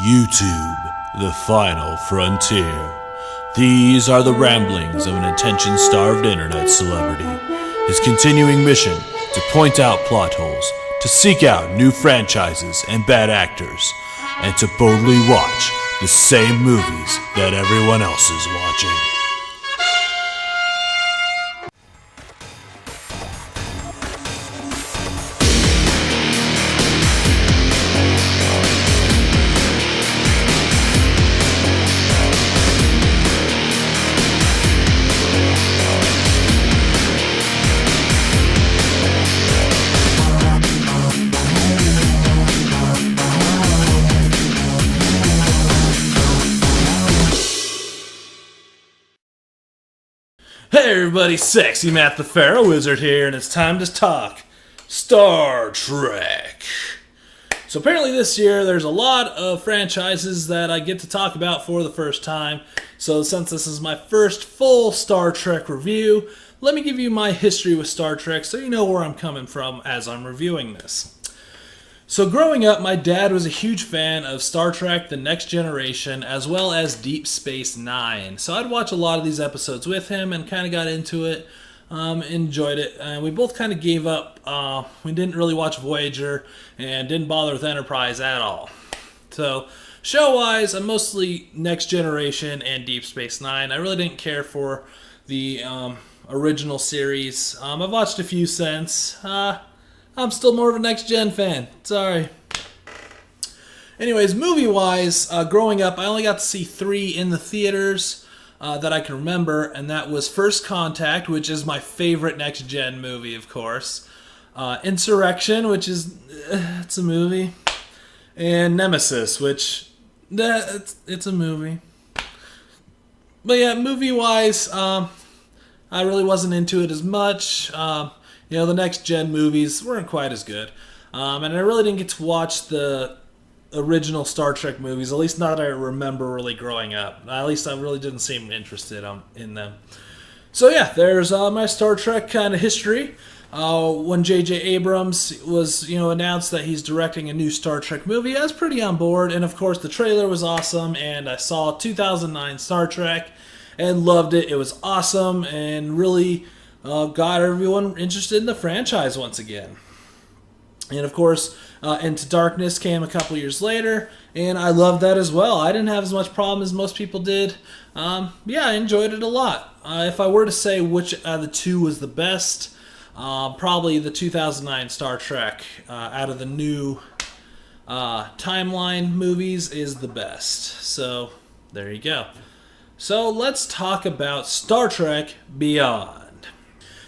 YouTube, the final frontier. These are the ramblings of an attention-starved internet celebrity. His continuing mission to point out plot holes, to seek out new franchises and bad actors, and to boldly watch the same movies that everyone else is watching. Hey everybody, Sexy Matt the Pharaoh Wizard here, and it's time to talk Star Trek. So apparently this year there's a lot of franchises that I get to talk about for the first time. So since this is my first full Star Trek review, let me give you my history with Star Trek so you know where I'm coming from as I'm reviewing this. So growing up, my dad was a huge fan of Star Trek The Next Generation as well as Deep Space Nine. So I'd watch a lot of these episodes with him and kind of got into it, enjoyed it. And we both kind of gave up. We didn't really watch Voyager and didn't bother with Enterprise at all. So show-wise, I'm mostly Next Generation and Deep Space Nine. I really didn't care for the original series. I've watched a few since. I'm still more of a Next Gen fan. Sorry. Anyways, movie-wise, growing up, I only got to see 3 in the theaters that I can remember, and that was First Contact, which is my favorite Next Gen movie, of course. Insurrection, which is it's a movie, and Nemesis, which it's a movie. But yeah, movie-wise, I really wasn't into it as much. The Next Gen movies weren't quite as good. And I really didn't get to watch the original Star Trek movies, at least not that I remember really growing up. At least I really didn't seem interested in them. So yeah, there's my Star Trek kind of history. When J.J. Abrams was announced that he's directing a new Star Trek movie, I was pretty on board. And of course the trailer was awesome, and I saw 2009 Star Trek and loved it. It was awesome and really got everyone interested in the franchise once again. And of course, Into Darkness came a couple years later, and I loved that as well. I didn't have as much problem as most people did. I enjoyed it a lot. If I were to say which of the two was the best, probably the 2009 Star Trek out of the new timeline movies is the best. So there you go. So let's talk about Star Trek Beyond.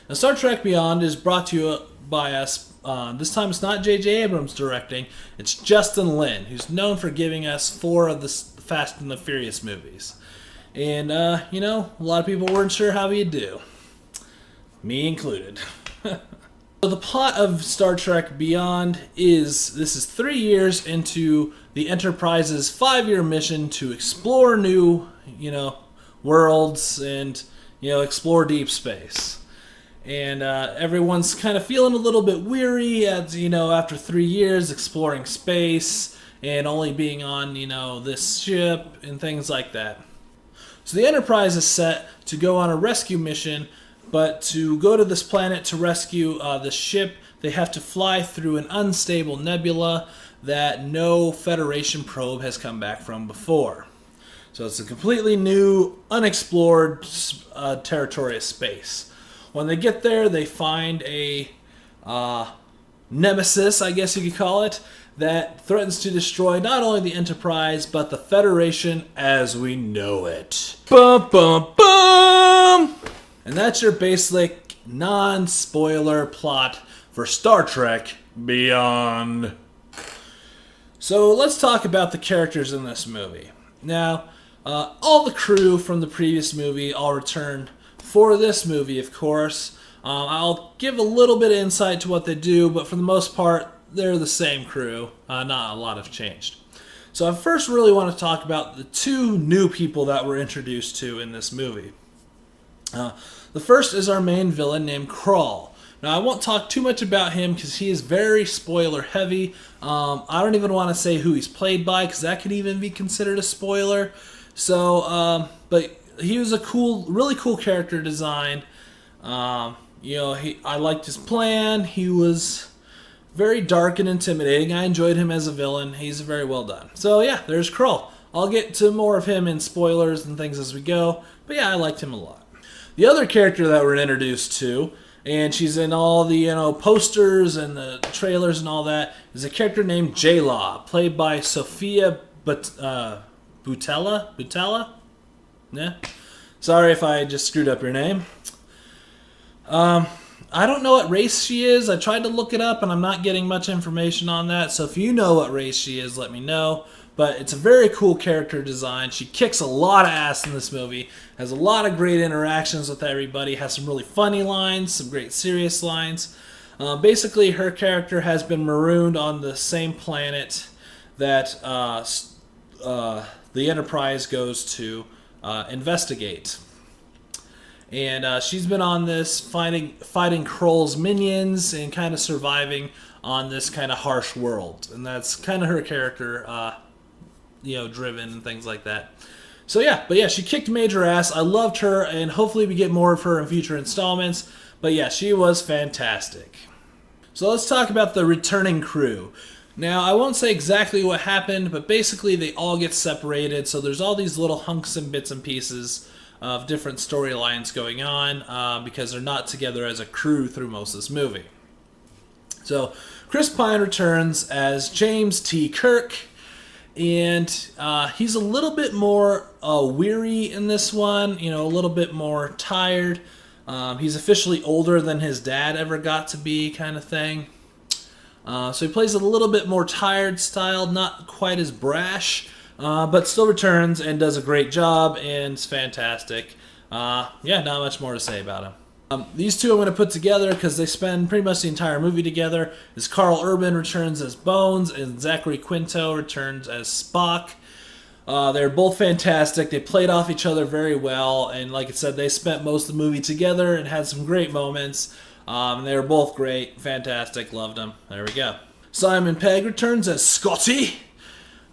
Now, Star Trek Beyond is brought to you by us. This time it's not J.J. Abrams directing. It's Justin Lin, who's known for giving us 4 of the Fast and the Furious movies. And, a lot of people weren't sure how he'd do. Me included. So the plot of Star Trek Beyond is 3 years into the Enterprise's 5-year mission to explore new, worlds and, explore deep space. And everyone's kind of feeling a little bit weary after 3 years exploring space and only being on, this ship and things like that. So the Enterprise is set to go on a rescue mission, but to go to this planet to rescue the ship, they have to fly through an unstable nebula that no Federation probe has come back from before. So it's a completely new, unexplored territory of space. When they get there, they find a nemesis, I guess you could call it, that threatens to destroy not only the Enterprise, but the Federation as we know it. Bum, bum, bum! And that's your basic, non-spoiler plot for Star Trek Beyond. So let's talk about the characters in this movie. Now, all the crew from the previous movie all return for this movie, of course. I'll give a little bit of insight to what they do, but for the most part, they're the same crew. Not a lot have changed. So I first really want to talk about the 2 new people that we're introduced to in this movie. The first is our main villain named Krall. Now, I won't talk too much about him because he is very spoiler heavy. I don't even want to say who he's played by because that could even be considered a spoiler. So, but he was a really cool character design. I liked his plan. He was very dark and intimidating. I enjoyed him as a villain. He's very well done. So yeah, there's Krull. I'll get to more of him in spoilers and things as we go. But yeah, I liked him a lot. The other character that we're introduced to, and she's in all the posters and the trailers and all that, is a character named J-Law, played by Sophia Butella? Yeah. Sorry if I just screwed up your name. I don't know what race she is. I tried to look it up, and I'm not getting much information on that. So if you know what race she is, let me know. But it's a very cool character design. She kicks a lot of ass in this movie. Has a lot of great interactions with everybody. Has some really funny lines, some great serious lines. Basically, her character has been marooned on the same planet that the Enterprise goes to investigate. And she's been on this fighting Krull's minions and kind of surviving on this kind of harsh world. And that's kind of her character, driven and things like that. So yeah, she kicked major ass. I loved her, and hopefully we get more of her in future installments. But yeah, she was fantastic. So let's talk about the returning crew. Now, I won't say exactly what happened, but basically they all get separated. So there's all these little hunks and bits and pieces of different storylines going on because they're not together as a crew through most of this movie. So Chris Pine returns as James T. Kirk, and he's a little bit more weary in this one, a little bit more tired. He's officially older than his dad ever got to be, kind of thing. So he plays a little bit more tired style, not quite as brash, but still returns and does a great job and is fantastic. Not much more to say about him. These two I'm going to put together because they spend pretty much the entire movie together. Is Carl Urban returns as Bones and Zachary Quinto returns as Spock. They're both fantastic. They played off each other very well, and like I said, they spent most of the movie together and had some great moments. They were both great, fantastic, loved them. There we go. Simon Pegg returns as Scotty.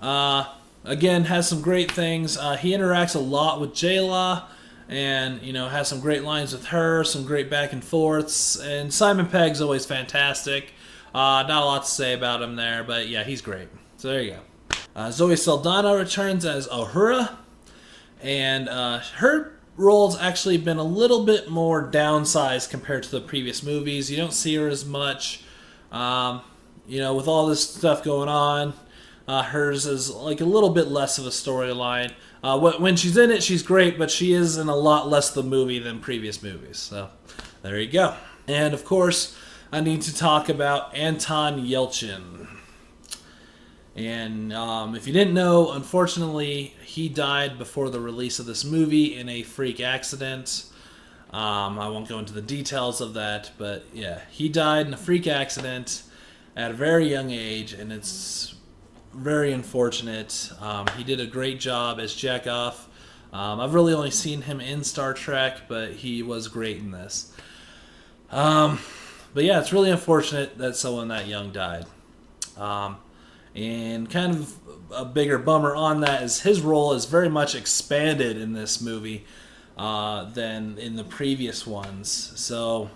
Again, has some great things. He interacts a lot with J-Law, and has some great lines with her, some great back and forths. And Simon Pegg's always fantastic. Not a lot to say about him there, but yeah, he's great. So there you go. Zoe Saldana returns as Uhura, and her role's actually been a little bit more downsized compared to the previous movies. You don't see her as much. With all this stuff going on, hers is like a little bit less of a storyline. When she's in it, she's great, but she is in a lot less of the movie than previous movies. So there you go. And of course, I need to talk about Anton Yelchin. And if you didn't know, unfortunately, he died before the release of this movie in a freak accident. I won't go into the details of that, but yeah, he died in a freak accident at a very young age, and it's very unfortunate. He did a great job as Chekhov. I've really only seen him in Star Trek, but he was great in this. But yeah, it's really unfortunate that someone that young died. And kind of a bigger bummer on that is his role is very much expanded in this movie than in the previous ones. So,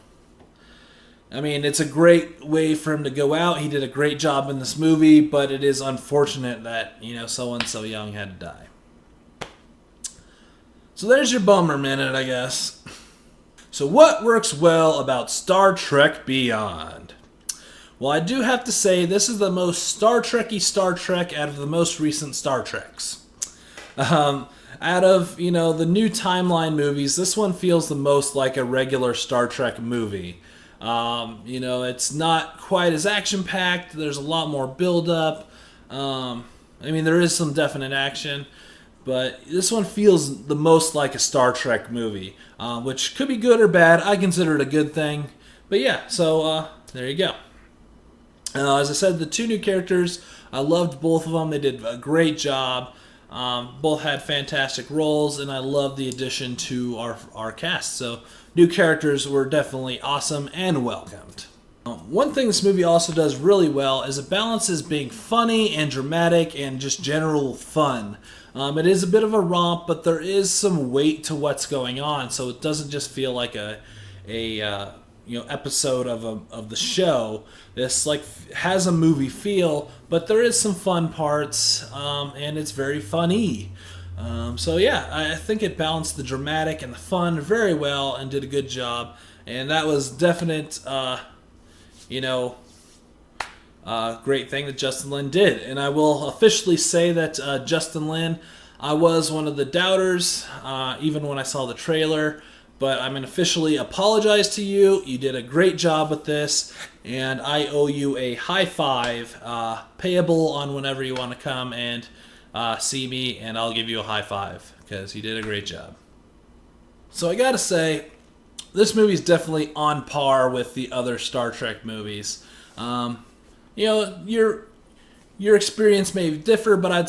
I mean, it's a great way for him to go out. He did a great job in this movie, but it is unfortunate that, someone so young had to die. So there's your bummer minute, I guess. So what works well about Star Trek Beyond? Well, I do have to say this is the most Star Trek-y Star Trek out of the most recent Star Treks. Out of, the new timeline movies, this one feels the most like a regular Star Trek movie. It's not quite as action-packed. There's a lot more build-up. There is some definite action, but this one feels the most like a Star Trek movie, which could be good or bad. I consider it a good thing. But yeah, so there you go. As I said, the two new characters, I loved both of them. They did a great job. Both had fantastic roles, and I love the addition to our cast. So new characters were definitely awesome and welcomed. One thing this movie also does really well is it balances being funny and dramatic and just general fun. It is a bit of a romp, but there is some weight to what's going on, so it doesn't just feel like a episode of the show. This has a movie feel, but there is some fun parts, and it's very funny. So yeah, I think it balanced the dramatic and the fun very well and did a good job. And that was definite, great thing that Justin Lin did. And I will officially say that Justin Lin, I was one of the doubters, even when I saw the trailer. But I'm going to officially apologize to you. You did a great job with this, and I owe you a high five, payable on whenever you want to come and see me, and I'll give you a high five because you did a great job. So I got to say, this movie is definitely on par with the other Star Trek movies. Your experience may differ, but I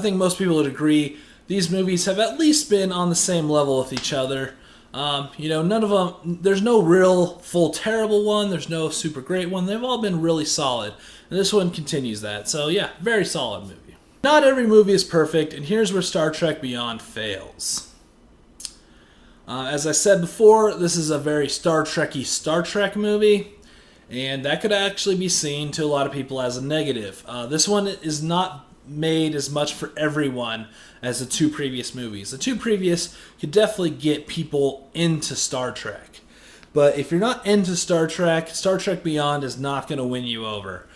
think most people would agree these movies have at least been on the same level with each other. None of them, there's no real full terrible one, there's no super great one, they've all been really solid, and this one continues that. So yeah, very solid movie. Not every movie is perfect, and here's where Star Trek Beyond fails. As I said before, this is a very Star Trek-y Star Trek movie, and that could actually be seen to a lot of people as a negative. This one is not made as much for everyone as the two previous movies. The two previous could definitely get people into Star Trek. But if you're not into Star Trek Beyond is not going to win you over.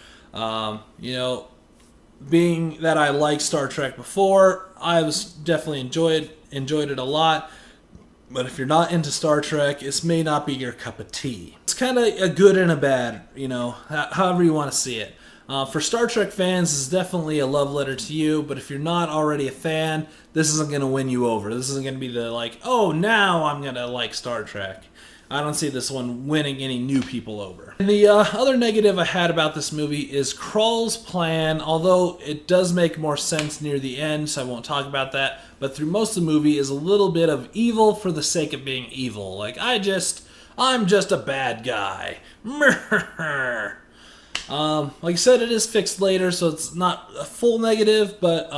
Being that I liked Star Trek before, I was definitely enjoyed it a lot. But if you're not into Star Trek, this may not be your cup of tea. It's kind of a good and a bad, however you want to see it. For Star Trek fans, this is definitely a love letter to you, but if you're not already a fan, this isn't going to win you over. This isn't going to be now I'm going to like Star Trek. I don't see this one winning any new people over. And the other negative I had about this movie is Krall's plan, although it does make more sense near the end, so I won't talk about that, but through most of the movie is a little bit of evil for the sake of being evil. I'm just a bad guy. Like I said, it is fixed later, so it's not a full negative, but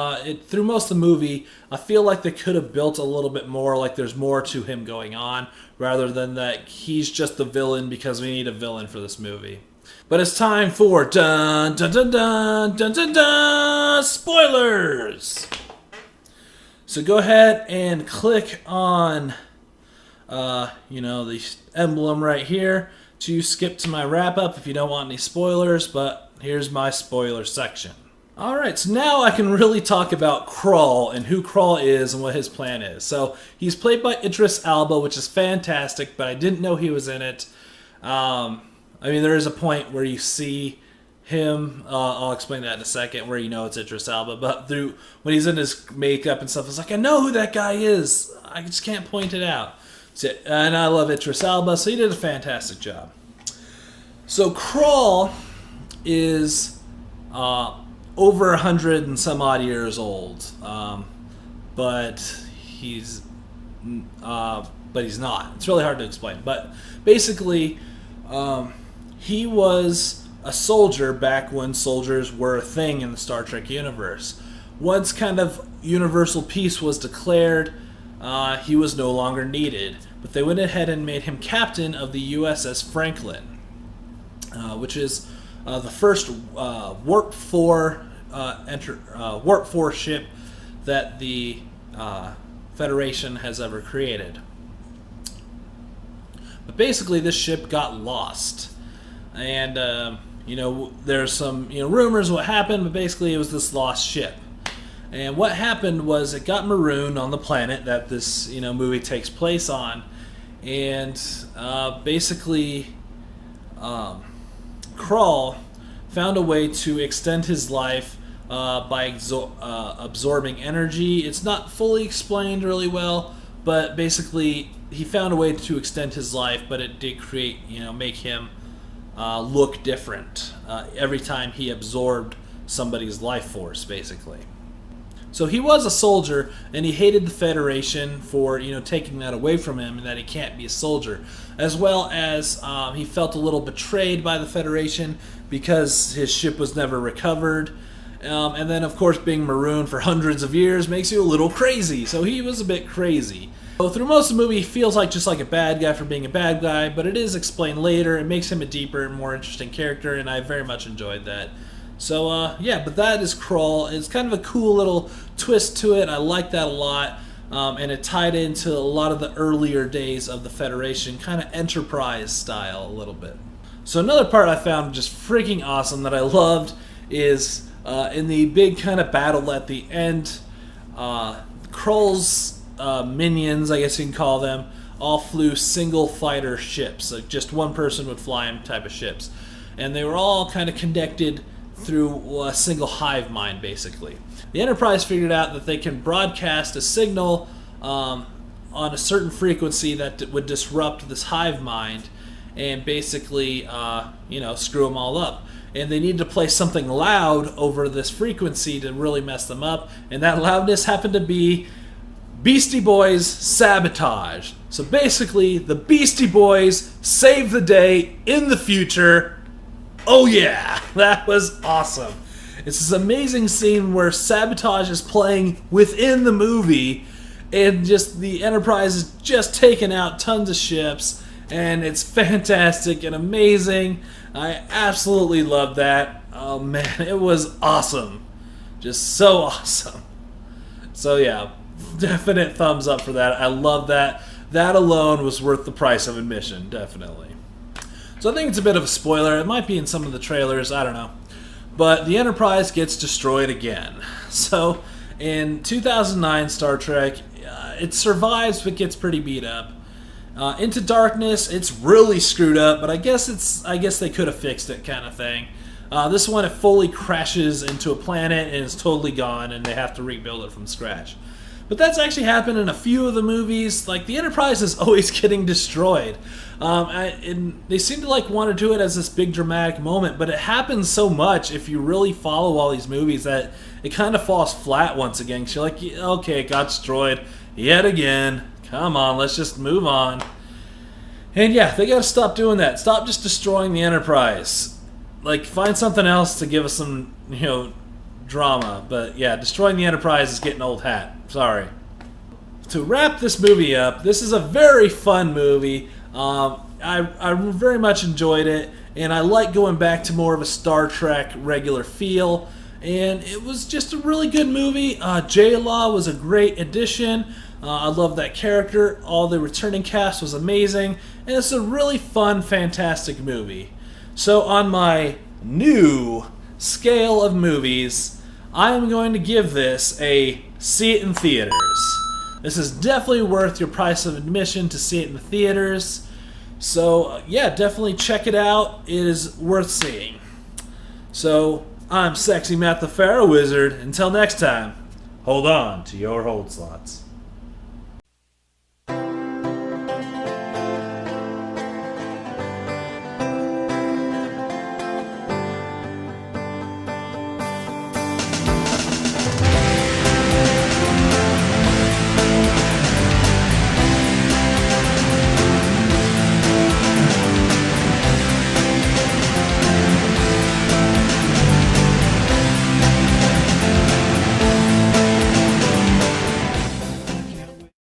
through most of the movie, I feel like they could have built a little bit more, like there's more to him going on, rather than that he's just the villain because we need a villain for this movie. But it's time for dun dun dun dun dun dun dun spoilers! So go ahead and click on, the emblem right here to skip to my wrap-up if you don't want any spoilers, but here's my spoiler section. Alright, so now I can really talk about Krall and who Krall is and what his plan is. So, he's played by Idris Elba, which is fantastic, but I didn't know he was in it. There is a point where you see him, I'll explain that in a second, where it's Idris Elba, but when he's in his makeup and stuff, it's like, I know who that guy is, I just can't point it out. And I love Idris Elba, so he did a fantastic job. So Krall is over 100 and some odd years old, but he's not. It's really hard to explain. But basically, he was a soldier back when soldiers were a thing in the Star Trek universe. Once kind of universal peace was declared, he was no longer needed, but they went ahead and made him captain of the USS Franklin, which is the first Warp 4 ship that the Federation has ever created. But basically, this ship got lost, and there's some rumors what happened, but basically it was this lost ship. And what happened was it got marooned on the planet that this movie takes place on, and basically Krall found a way to extend his life by absorbing energy. It's not fully explained really well, but basically he found a way to extend his life, but it did create, make him look different every time he absorbed somebody's life force, basically. So he was a soldier, and he hated the Federation for taking that away from him, and that he can't be a soldier, as well as he felt a little betrayed by the Federation because his ship was never recovered. And then, of course, being marooned for hundreds of years makes you a little crazy. So he was a bit crazy. So through most of the movie, he feels like just like a bad guy for being a bad guy, but it is explained later. It makes him a deeper and more interesting character, and I very much enjoyed that. So, yeah, but that is Krull. It's kind of a cool little twist to it. I like that a lot. And it tied into a lot of the earlier days of the Federation, kind of Enterprise style a little bit. So another part I found just freaking awesome that I loved is in the big kind of battle at the end, Krull's minions, I guess you can call them, all flew single fighter ships. Like just one person would fly them type of ships. And they were all kind of connected through a single hive mind, basically. The Enterprise figured out that they can broadcast a signal on a certain frequency that would disrupt this hive mind and basically, screw them all up. And they needed to play something loud over this frequency to really mess them up. And that loudness happened to be Beastie Boys' Sabotage. So basically, the Beastie Boys save the day in the future. Oh yeah, that was awesome. It's this amazing scene where Sabotage is playing within the movie, and just the Enterprise is just taking out tons of ships, and it's fantastic and amazing. I absolutely love that. Oh man, it was awesome. Just so awesome. So yeah, definite thumbs up for that. I love that. That alone was worth the price of admission, definitely. So I think it's a bit of a spoiler. It might be in some of the trailers, I don't know. But the Enterprise gets destroyed again. So in 2009 Star Trek, it survives but gets pretty beat up. Into Darkness, it's really screwed up, but I guess they could have fixed it, kind of thing. This one, it fully crashes into a planet and is totally gone, and they have to rebuild it from scratch. But that's actually happened in a few of the movies. Like, the Enterprise is always getting destroyed. And they seem to want to do it as this big dramatic moment, but it happens so much if you really follow all these movies that it kind of falls flat once again. 'Cause you're like, okay, it got destroyed yet again. Come on, let's just move on. And yeah, they gotta stop doing that. Stop just destroying the Enterprise. Find something else to give us some, drama. But yeah, destroying the Enterprise is getting old hat. Sorry. To wrap this movie up, this is a very fun movie. I very much enjoyed it, and I like going back to more of a Star Trek regular feel. And it was just a really good movie. J-Law was a great addition. I love that character. All the returning cast was amazing. And it's a really fun, fantastic movie. So on my new scale of movies, I am going to give this a see it in theaters. This is definitely worth your price of admission to see it in the theaters. So yeah, definitely check it out. It is worth seeing. So I'm Sexy Matt the Pharaoh Wizard. Until next time, hold on to your hold slots.